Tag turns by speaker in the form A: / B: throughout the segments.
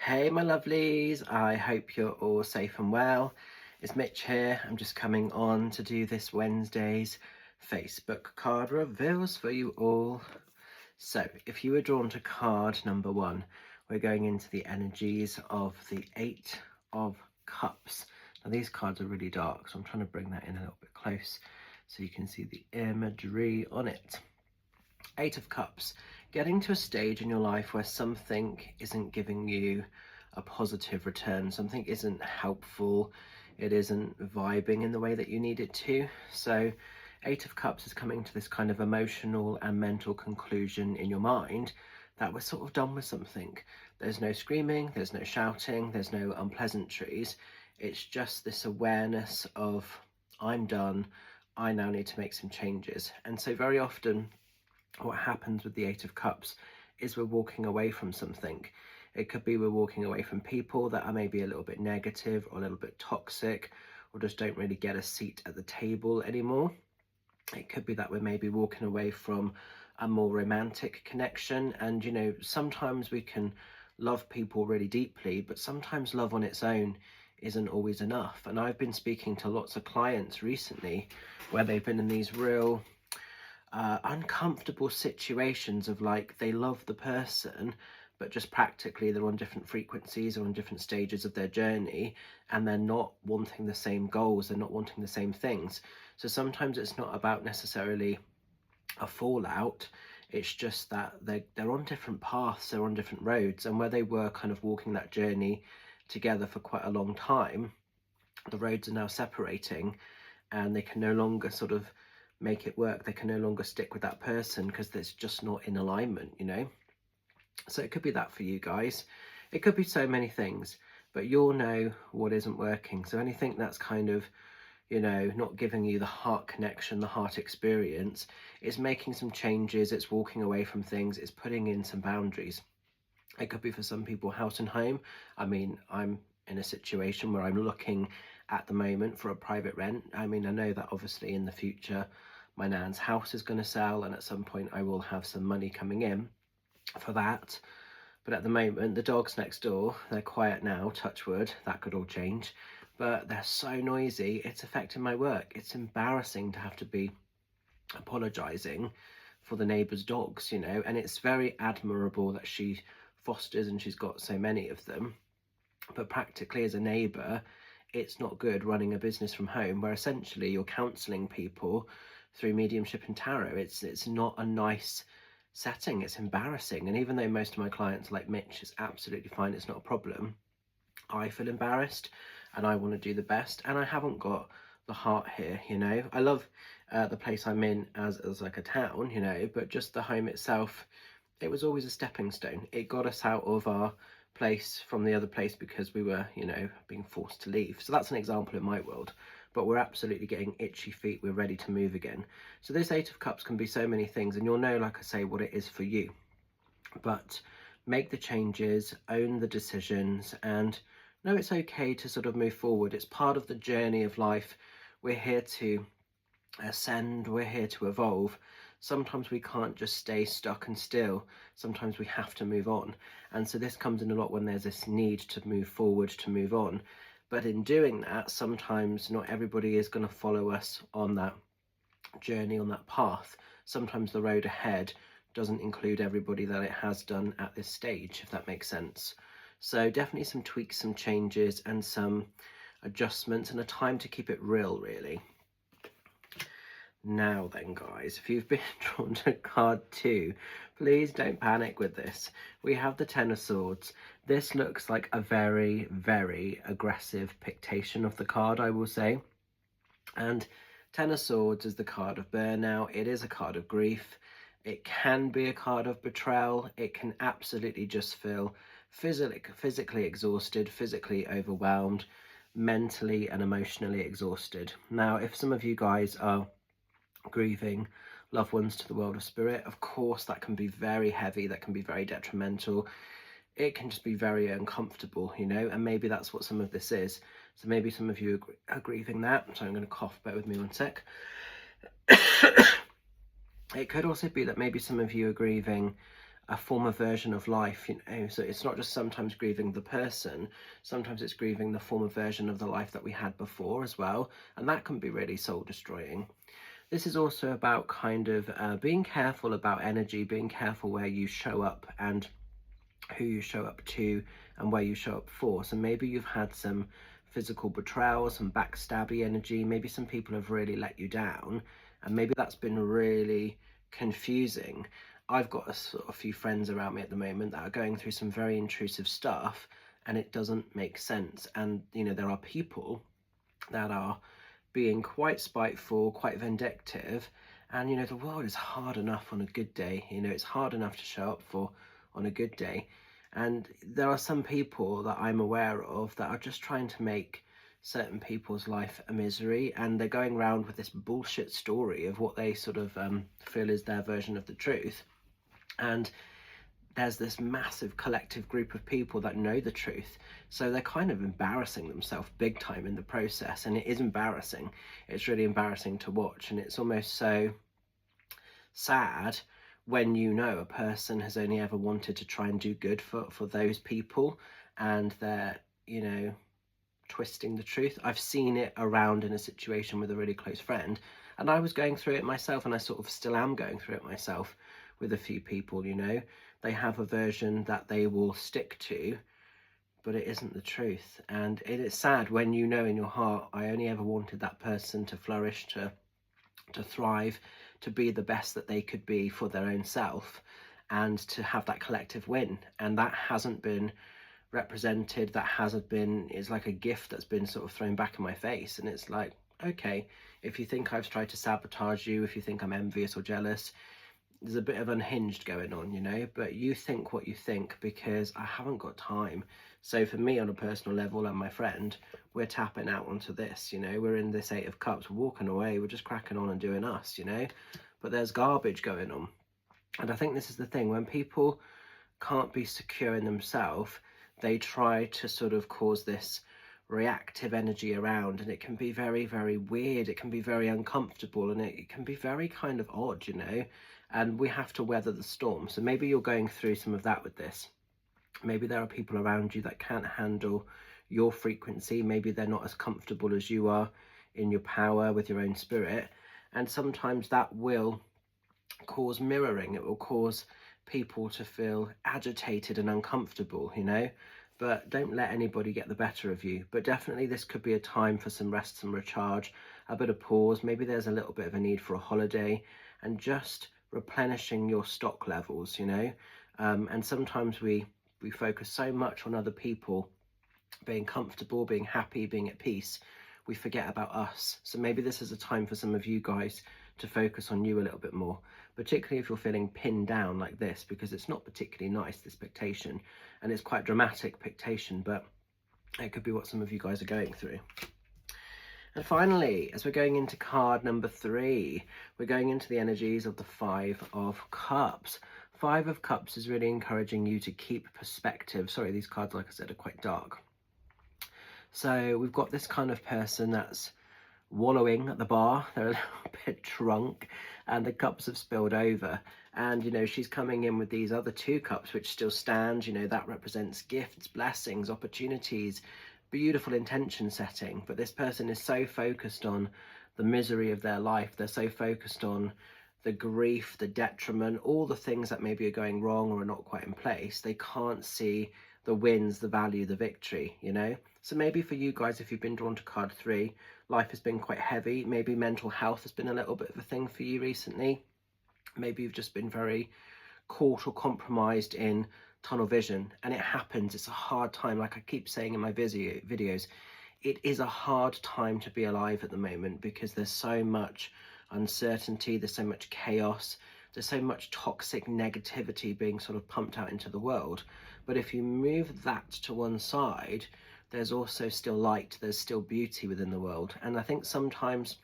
A: Hey my lovelies, I hope you're all safe and well. It's Mitch here. I'm just coming on to do this Wednesday's Facebook card reveals for you all. So if you were drawn to card number 1, we're going into the energies of the 8 of Cups. Now these cards are really dark, so I'm trying to bring that in a little bit close so you can see the imagery on it. 8 of Cups, getting to a stage in your life where something isn't giving you a positive return, something isn't helpful, it isn't vibing in the way that you need it to. So 8 of Cups is coming to this kind of emotional and mental conclusion in your mind that we're sort of done with something. There's no screaming, there's no shouting, there's no unpleasantries. It's just this awareness of, I'm done, I now need to make some changes. And so very often what happens with the 8 of Cups is we're walking away from something. It could be we're walking away from people that are maybe a little bit negative or a little bit toxic or just don't really get a seat at the table anymore. It could be that we're maybe walking away from a more romantic connection. And you know, sometimes we can love people really deeply, but sometimes love on its own isn't always enough. And I've been speaking to lots of clients recently where they've been in these real uncomfortable situations of like they love the person but just practically they're on different frequencies or on different stages of their journey and they're not wanting the same goals, they're not wanting the same things. So sometimes it's not about necessarily a fallout, it's just that they're on different paths, they're on different roads, and where they were kind of walking that journey together for quite a long time, the roads are now separating and they can no longer sort of make it work. They can no longer stick with that person because it's just not in alignment, you know. So it could be that for you guys. It could be so many things, but you'll know what isn't working. So anything that's kind of, you know, not giving you the heart connection, the heart experience, it's making some changes, it's walking away from things, it's putting in some boundaries. It could be for some people house and home. I mean, I'm in a situation where I'm looking at the moment for a private rent. I mean, I know that obviously in the future my nan's house is going to sell and at some point I will have some money coming in for that. But at the moment, the dogs next door, they're quiet now, touch wood, that could all change. But they're so noisy, it's affecting my work. It's embarrassing to have to be apologising for the neighbour's dogs, you know, and it's very admirable that she fosters and she's got so many of them. But practically as a neighbour, it's not good running a business from home where essentially you're counselling people through mediumship and tarot. It's not a nice setting, it's embarrassing. And even though most of my clients like Mitch is absolutely fine, it's not a problem, I feel embarrassed and I want to do the best and I haven't got the heart here, you know. I love the place I'm in as like a town, you know, but just the home itself, it was always a stepping stone. It got us out of our place from the other place because we were, you know, being forced to leave. So that's an example in my world, but we're absolutely getting itchy feet, we're ready to move again. So this 8 of Cups can be so many things, and you'll know, like I say, what it is for you. But make the changes, own the decisions, and know it's okay to sort of move forward. It's part of the journey of life. We're here to ascend, we're here to evolve. Sometimes we can't just stay stuck and still, sometimes we have to move on. And so this comes in a lot when there's this need to move forward, to move on. But in doing that, sometimes not everybody is going to follow us on that journey, on that path. Sometimes the road ahead doesn't include everybody that it has done at this stage, if that makes sense. So definitely some tweaks, some changes and some adjustments and a time to keep it real, really. Now then guys, if you've been drawn to card 2, please don't panic with this. We have the Ten of Swords. This looks like a very, very aggressive pictation of the card, I will say. And Ten of Swords is the card of burnout. It is a card of grief. It can be a card of betrayal. It can absolutely just feel physically exhausted, physically overwhelmed, mentally and emotionally exhausted. Now, if some of you guys are grieving loved ones to the world of spirit, of course that can be very heavy, that can be very detrimental, it can just be very uncomfortable, you know, and maybe that's what some of this is. So maybe some of you are grieving that. So I'm going to cough, bear with me one sec. It could also be that maybe some of you are grieving a former version of life, you know. So it's not just sometimes grieving the person, sometimes it's grieving the former version of the life that we had before as well, and that can be really soul destroying. This is also about kind of being careful about energy, being careful where you show up and who you show up to and where you show up for. So maybe you've had some physical betrayal, some backstabby energy, maybe some people have really let you down, and maybe that's been really confusing. I've got a few friends around me at the moment that are going through some very intrusive stuff, and it doesn't make sense. And you know, there are people that are being quite spiteful, quite vindictive, and you know, the world is hard enough on a good day. You know, it's hard enough to show up for on a good day, and there are some people that I'm aware of that are just trying to make certain people's life a misery, and they're going around with this bullshit story of what they sort of feel is their version of the truth. And there's this massive collective group of people that know the truth, so they're kind of embarrassing themselves big time in the process, and it is embarrassing. It's really embarrassing to watch, and it's almost so sad when you know a person has only ever wanted to try and do good for those people, and they're, you know, twisting the truth. I've seen it around in a situation with a really close friend, and I was going through it myself, and I sort of still am going through it myself with a few people. You know, they have a version that they will stick to, but it isn't the truth. And it is sad when you know in your heart, I only ever wanted that person to flourish, to thrive, to be the best that they could be for their own self, and to have that collective win. And that hasn't been represented, that hasn't been, it's like a gift that's been sort of thrown back in my face. And it's like, okay, if you think I've tried to sabotage you, if you think I'm envious or jealous, there's a bit of unhinged going on, you know. But you think what you think, because I haven't got time. So for me, on a personal level, and my friend, we're tapping out onto this, you know. We're in this 8 of Cups, we're walking away, we're just cracking on and doing us, you know. But there's garbage going on. And I think this is the thing, when people can't be secure in themselves, they try to sort of cause this reactive energy around, and it can be very, very weird. It can be very uncomfortable, and it can be very kind of odd, you know. And we have to weather the storm. So maybe you're going through some of that with this. Maybe there are people around you that can't handle your frequency. Maybe they're not as comfortable as you are in your power with your own spirit. And sometimes that will cause mirroring. It will cause people to feel agitated and uncomfortable, you know. But don't let anybody get the better of you. But definitely this could be a time for some rest, some recharge, a bit of pause. Maybe there's a little bit of a need for a holiday, and just replenishing your stock levels, you know. And sometimes we focus so much on other people being comfortable, being happy, being at peace, we forget about us. So maybe this is a time for some of you guys to focus on you a little bit more, particularly if you're feeling pinned down like this, because it's not particularly nice, this pictation, and it's quite dramatic pictation, but it could be what some of you guys are going through. And finally, as we're going into card number 3, we're going into the energies of the 5 of Cups. 5 of Cups is really encouraging you to keep perspective. Sorry, these cards, like I said, are quite dark. So we've got this kind of person that's wallowing at the bar. They're a little bit drunk, and the cups have spilled over. And, you know, she's coming in with these other 2 cups, which still stand. You know, that represents gifts, blessings, opportunities, beautiful intention setting. But this person is so focused on the misery of their life. They're so focused on the grief, the detriment, all the things that maybe are going wrong or are not quite in place. They can't see the wins, the value, the victory, you know. So maybe for you guys, if you've been drawn to card 3, life has been quite heavy. Maybe mental health has been a little bit of a thing for you recently. Maybe you've just been very caught or compromised in tunnel vision, and it happens. It's a hard time. Like I keep saying in my videos, it is a hard time to be alive at the moment, because there's so much uncertainty, there's so much chaos, there's so much toxic negativity being sort of pumped out into the world. But if you move that to one side, there's also still light, there's still beauty within the world. And I think sometimes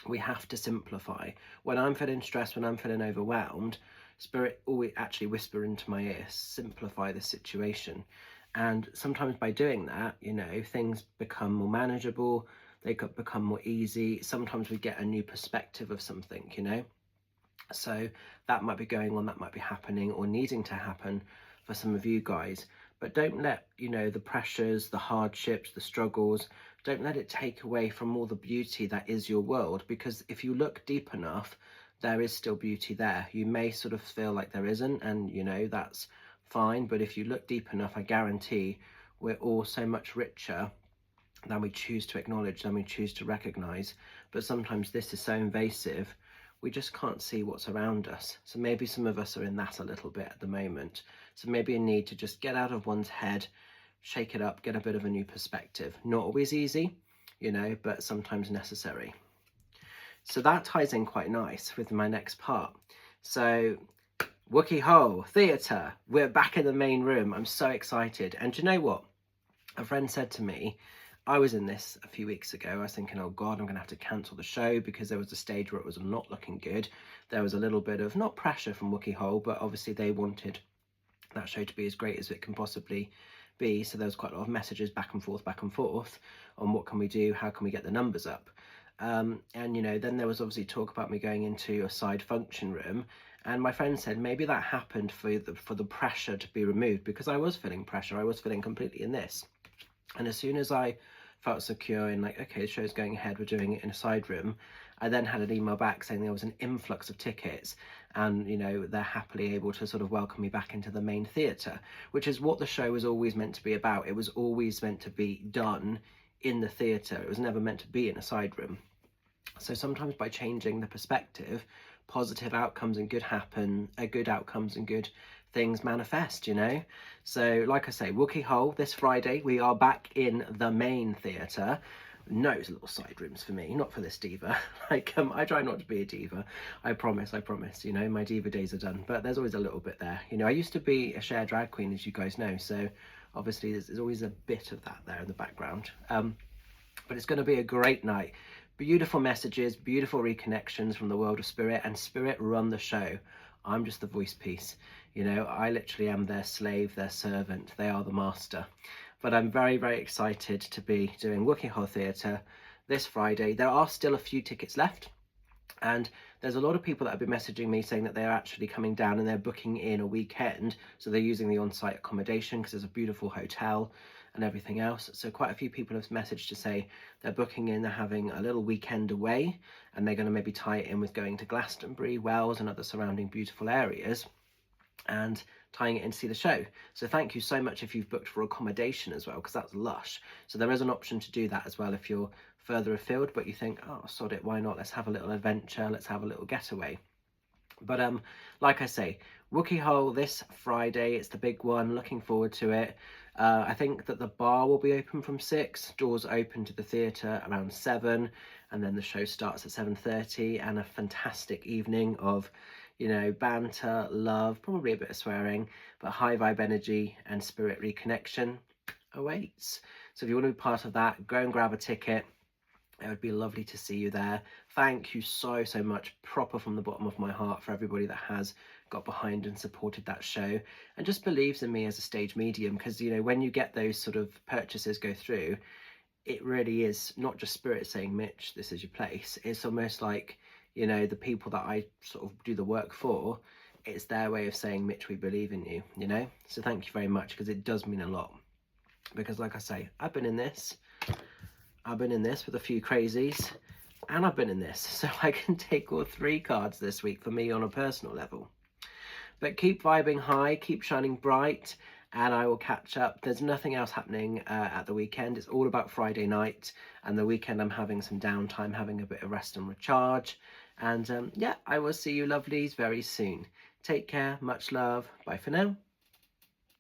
A: we have to simplify. When I'm feeling stressed, when I'm feeling overwhelmed, Spirit always actually whisper into my ear, simplify the situation. And sometimes by doing that, you know, things become more manageable, they could become more easy. Sometimes we get a new perspective of something, you know. So that might be going on, that might be happening or needing to happen for some of you guys. But don't let, you know, the pressures, the hardships, the struggles, don't let it take away from all the beauty that is your world, because if you look deep enough, there is still beauty there. You may sort of feel like there isn't, and you know, that's fine. But if you look deep enough, I guarantee we're all so much richer than we choose to acknowledge, than we choose to recognize. But sometimes this is so invasive, we just can't see what's around us. So maybe some of us are in that a little bit at the moment. So maybe a need to just get out of one's head, shake it up, get a bit of a new perspective. Not always easy, you know, but sometimes necessary. So that ties in quite nice with my next part. So Wookey Hole Theatre, we're back in the main room. I'm so excited. And do you know what? A friend said to me, I was in this a few weeks ago, I was thinking, oh God, I'm going to have to cancel the show because there was a stage where it was not looking good. There was a little bit of, not pressure from Wookey Hole, but obviously they wanted that show to be as great as it can possibly be. So there was quite a lot of messages back and forth on what can we do, how can we get the numbers up. And you know, then there was obviously talk about me going into a side function room, and my friend said maybe that happened for the pressure to be removed, because I was feeling pressure, I was feeling completely in this. And as soon as I felt secure in like, okay, the show's going ahead, we're doing it in a side room, I then had an email back saying there was an influx of tickets, and you know, they're happily able to sort of welcome me back into the main theatre, which is what the show was always meant to be about. It was always meant to be done in the theatre. It was never meant to be in a side room. So sometimes by changing the perspective, positive outcomes and good outcomes and good things manifest, you know. So like I say, Wookey Hole this Friday, we are back in the main theatre. No little side rooms for me, not for this diva. Like I try not to be a diva, I promise, you know, my diva days are done, but there's always a little bit there. You know, I used to be a Cher drag queen, as you guys know, so obviously there's always a bit of that there in the background. But it's going to be a great night. Beautiful messages, beautiful reconnections from the world of Spirit, and Spirit run the show. I'm just the voice piece. You know, I literally am their slave, their servant. They are the master. But I'm very, very excited to be doing Wookey Hole Theatre this Friday. There are still a few tickets left, and there's a lot of people that have been messaging me saying that they're actually coming down and they're booking in a weekend. So they're using the on-site accommodation because there's a beautiful hotel and everything else. So quite a few people have messaged to say they're booking in, they're having a little weekend away, and they're going to maybe tie it in with going to Glastonbury, Wells and other surrounding beautiful areas, and tying it in to see the show. So thank you so much if you've booked for accommodation as well, because that's lush. So there is an option to do that as well if you're further afield, but you think, oh sod it, why not, let's have a little adventure, let's have a little getaway. But like I say, Wookey Hole this Friday, it's the big one, looking forward to it. I think that the bar will be open from 6, doors open to the theatre around 7, and then the show starts at 7:30, and a fantastic evening of, you know, banter, love, probably a bit of swearing, but high vibe energy and spirit reconnection awaits. So if you want to be part of that, go and grab a ticket. It would be lovely to see you there. Thank you so much, proper from the bottom of my heart, for everybody that has got behind and supported that show and just believes in me as a stage medium, because you know, when you get those sort of purchases go through, it really is not just Spirit saying, Mitch, this is your place. It's almost like, you know, the people that I sort of do the work for, it's their way of saying, Mitch, we believe in you, you know. So thank you very much, because it does mean a lot. Because like I say, I've been in this with a few crazies, and I've been in this, so I can take all 3 cards this week for me on a personal level. But keep vibing high, keep shining bright, and I will catch up. There's nothing else happening at the weekend. It's all about Friday night, and the weekend I'm having some downtime, having a bit of rest and recharge. And yeah, I will see you lovelies very soon. Take care, much love, bye for now.